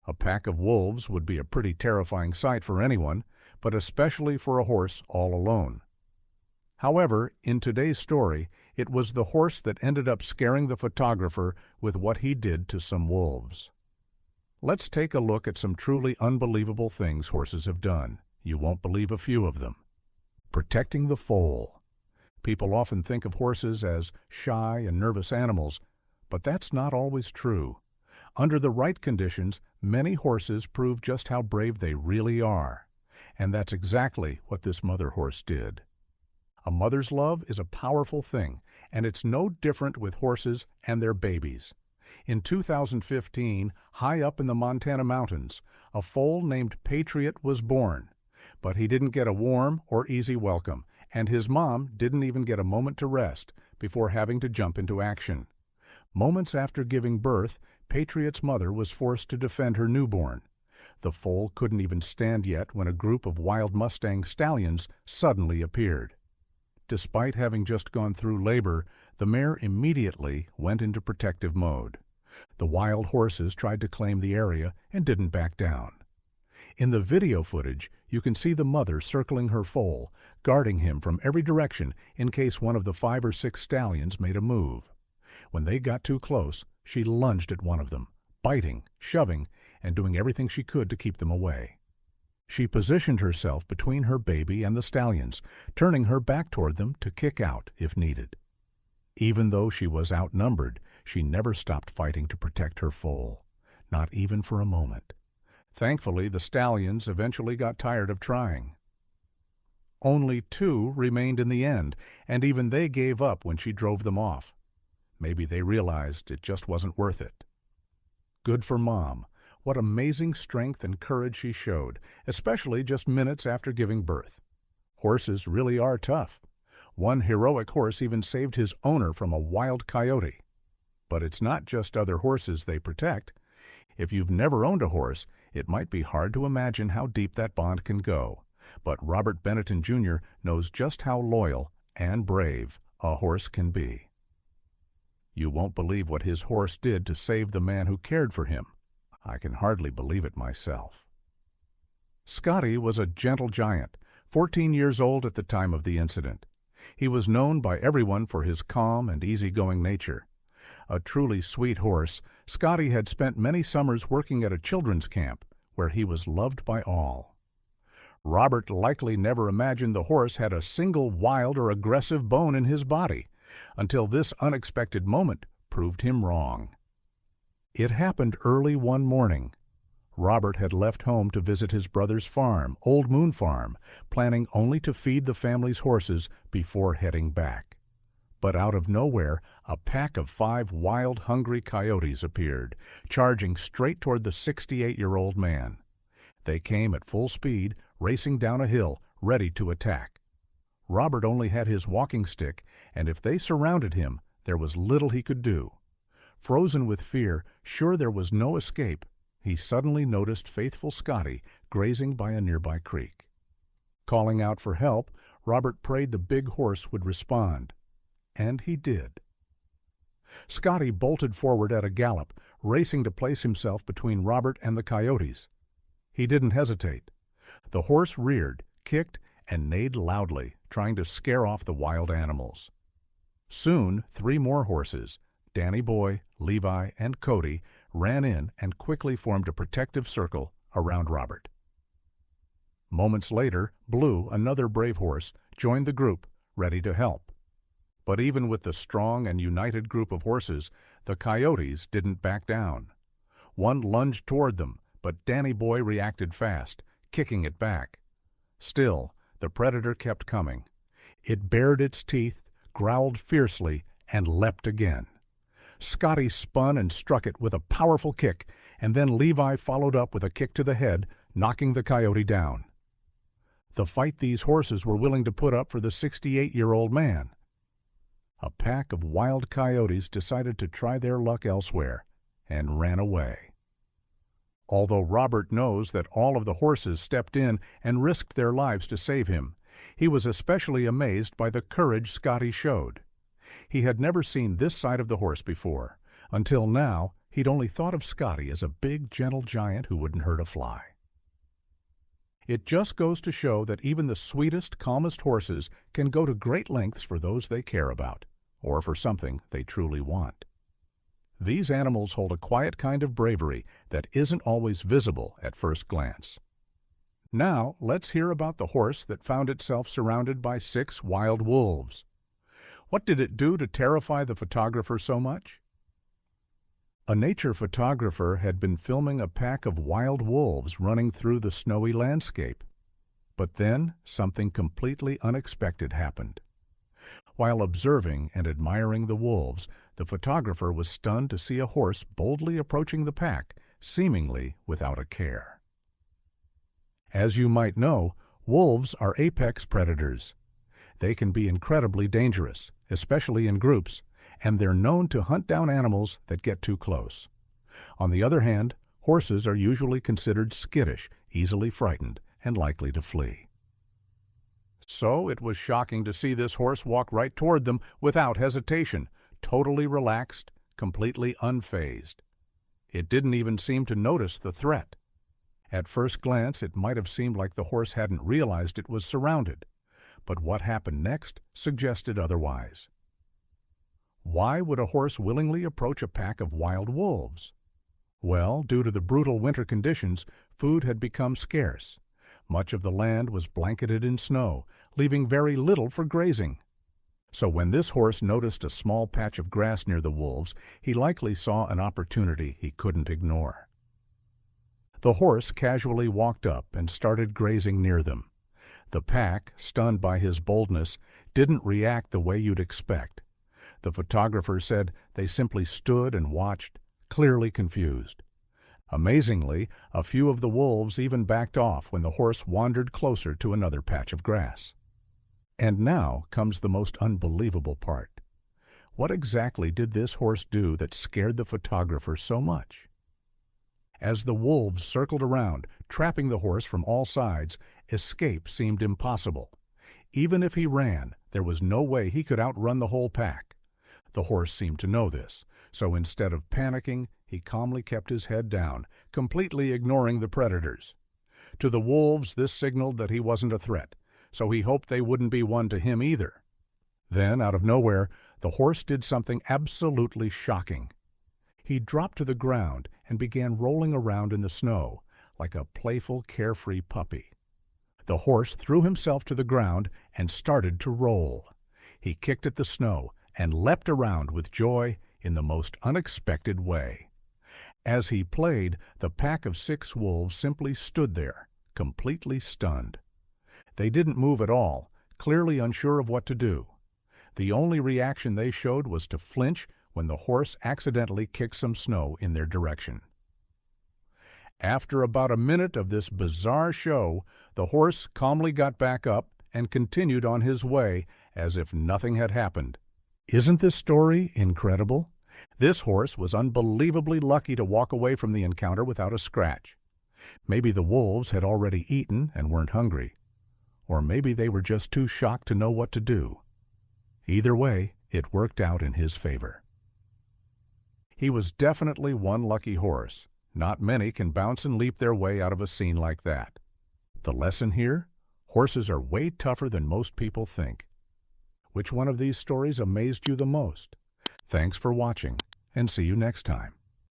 A pack of wolves would be a pretty terrifying sight for anyone, but especially for a horse all alone. However, in today's story, it was the horse that ended up scaring the photographer with what he did to some wolves. Let's take a look at some truly unbelievable things horses have done. You won't believe a few of them. Protecting the foal. People often think of horses as shy and nervous animals, but that's not always true. Under the right conditions, many horses prove just how brave they really are. And that's exactly what this mother horse did. A mother's love is a powerful thing, and it's no different with horses and their babies. In 2015, high up in the Montana mountains, a foal named Patriot was born. But he didn't get a warm or easy welcome, and his mom didn't even get a moment to rest before having to jump into action. Moments after giving birth, Patriot's mother was forced to defend her newborn. The foal couldn't even stand yet when a group of wild Mustang stallions suddenly appeared. Despite having just gone through labor, the mare immediately went into protective mode. The wild horses tried to claim the area and didn't back down. In the video footage, you can see the mother circling her foal, guarding him from every direction in case one of the 5 or 6 stallions made a move. When they got too close, she lunged at one of them, biting, shoving, and doing everything she could to keep them away. She positioned herself between her baby and the stallions, turning her back toward them to kick out if needed. Even though she was outnumbered, she never stopped fighting to protect her foal, not even for a moment. Thankfully, the stallions eventually got tired of trying. Only 2 remained in the end, and even they gave up when she drove them off. Maybe they realized it just wasn't worth it. Good for Mom. What amazing strength and courage she showed, especially just minutes after giving birth. Horses really are tough. One heroic horse even saved his owner from a wild coyote. But it's not just other horses they protect. If you've never owned a horse, it might be hard to imagine how deep that bond can go. But Robert Benetton Jr. knows just how loyal and brave a horse can be. You won't believe what his horse did to save the man who cared for him. I can hardly believe it myself. Scotty was a gentle giant, 14 years old at the time of the incident. He was known by everyone for his calm and easygoing nature. A truly sweet horse, Scotty had spent many summers working at a children's camp, where he was loved by all. Robert likely never imagined the horse had a single wild or aggressive bone in his body, until this unexpected moment proved him wrong. It happened early one morning. Robert had left home to visit his brother's farm, Old Moon Farm, planning only to feed the family's horses before heading back. But out of nowhere, a pack of 5 wild, hungry coyotes appeared, charging straight toward the 68-year-old man. They came at full speed, racing down a hill, ready to attack. Robert only had his walking stick, and if they surrounded him, there was little he could do. Frozen with fear, sure there was no escape, he suddenly noticed faithful Scotty grazing by a nearby creek. Calling out for help, Robert prayed the big horse would respond. And he did. Scotty bolted forward at a gallop, racing to place himself between Robert and the coyotes. He didn't hesitate. The horse reared, kicked, and neighed loudly, trying to scare off the wild animals. Soon, 3 more horses, Danny Boy, Levi, and Cody, ran in and quickly formed a protective circle around Robert. Moments later, Blue, another brave horse, joined the group, ready to help. But even with the strong and united group of horses, the coyotes didn't back down. One lunged toward them, but Danny Boy reacted fast, kicking it back. Still, the predator kept coming. It bared its teeth, growled fiercely, and leapt again. Scotty spun and struck it with a powerful kick, and then Levi followed up with a kick to the head, knocking the coyote down. The fight these horses were willing to put up for the 68-year-old man. A pack of wild coyotes decided to try their luck elsewhere and ran away. Although Robert knows that all of the horses stepped in and risked their lives to save him, he was especially amazed by the courage Scotty showed. He had never seen this side of the horse before. Until now, He'd only thought of Scotty as a big, gentle giant who wouldn't hurt a fly. It just goes to show that even the sweetest, calmest horses can go to great lengths for those they care about, or for something they truly want. These animals hold a quiet kind of bravery that isn't always visible at first glance. Now, let's hear about the horse that found itself surrounded by 6 wild wolves. What did it do to terrify the photographer so much? A nature photographer had been filming a pack of wild wolves running through the snowy landscape. But then something completely unexpected happened. While observing and admiring the wolves, the photographer was stunned to see a horse boldly approaching the pack, seemingly without a care. As you might know, wolves are apex predators. They can be incredibly dangerous, especially in groups, and they're known to hunt down animals that get too close. On the other hand, horses are usually considered skittish, easily frightened, and likely to flee. So it was shocking to see this horse walk right toward them without hesitation, totally relaxed, completely unfazed. It didn't even seem to notice the threat. At first glance, it might have seemed like the horse hadn't realized it was surrounded, but what happened next suggested otherwise. Why would a horse willingly approach a pack of wild wolves? Well, due to the brutal winter conditions, food had become scarce. Much of the land was blanketed in snow, leaving very little for grazing. So when this horse noticed a small patch of grass near the wolves, he likely saw an opportunity he couldn't ignore. The horse casually walked up and started grazing near them. The pack, stunned by his boldness, didn't react the way you'd expect. The photographer said they simply stood and watched, clearly confused. Amazingly, a few of the wolves even backed off when the horse wandered closer to another patch of grass. And now comes the most unbelievable part. What exactly did this horse do that scared the photographer so much? As the wolves circled around, trapping the horse from all sides, escape seemed impossible. Even if he ran, there was no way he could outrun the whole pack. The horse seemed to know this, so instead of panicking, he calmly kept his head down, completely ignoring the predators. To the wolves, this signaled that he wasn't a threat, so he hoped they wouldn't be one to him either. Then, out of nowhere, the horse did something absolutely shocking. He dropped to the ground and began rolling around in the snow, like a playful, carefree puppy. The horse threw himself to the ground and started to roll. He kicked at the snow and leapt around with joy in the most unexpected way. As he played, the pack of 6 wolves simply stood there, completely stunned. They didn't move at all, clearly unsure of what to do. The only reaction they showed was to flinch when the horse accidentally kicked some snow in their direction. After about a minute of this bizarre show, the horse calmly got back up and continued on his way as if nothing had happened. Isn't this story incredible? This horse was unbelievably lucky to walk away from the encounter without a scratch. Maybe the wolves had already eaten and weren't hungry. Or maybe they were just too shocked to know what to do. Either way, it worked out in his favor. He was definitely one lucky horse. Not many can bounce and leap their way out of a scene like that. The lesson here? Horses are way tougher than most people think. Which one of these stories amazed you the most? Thanks for watching, and see you next time.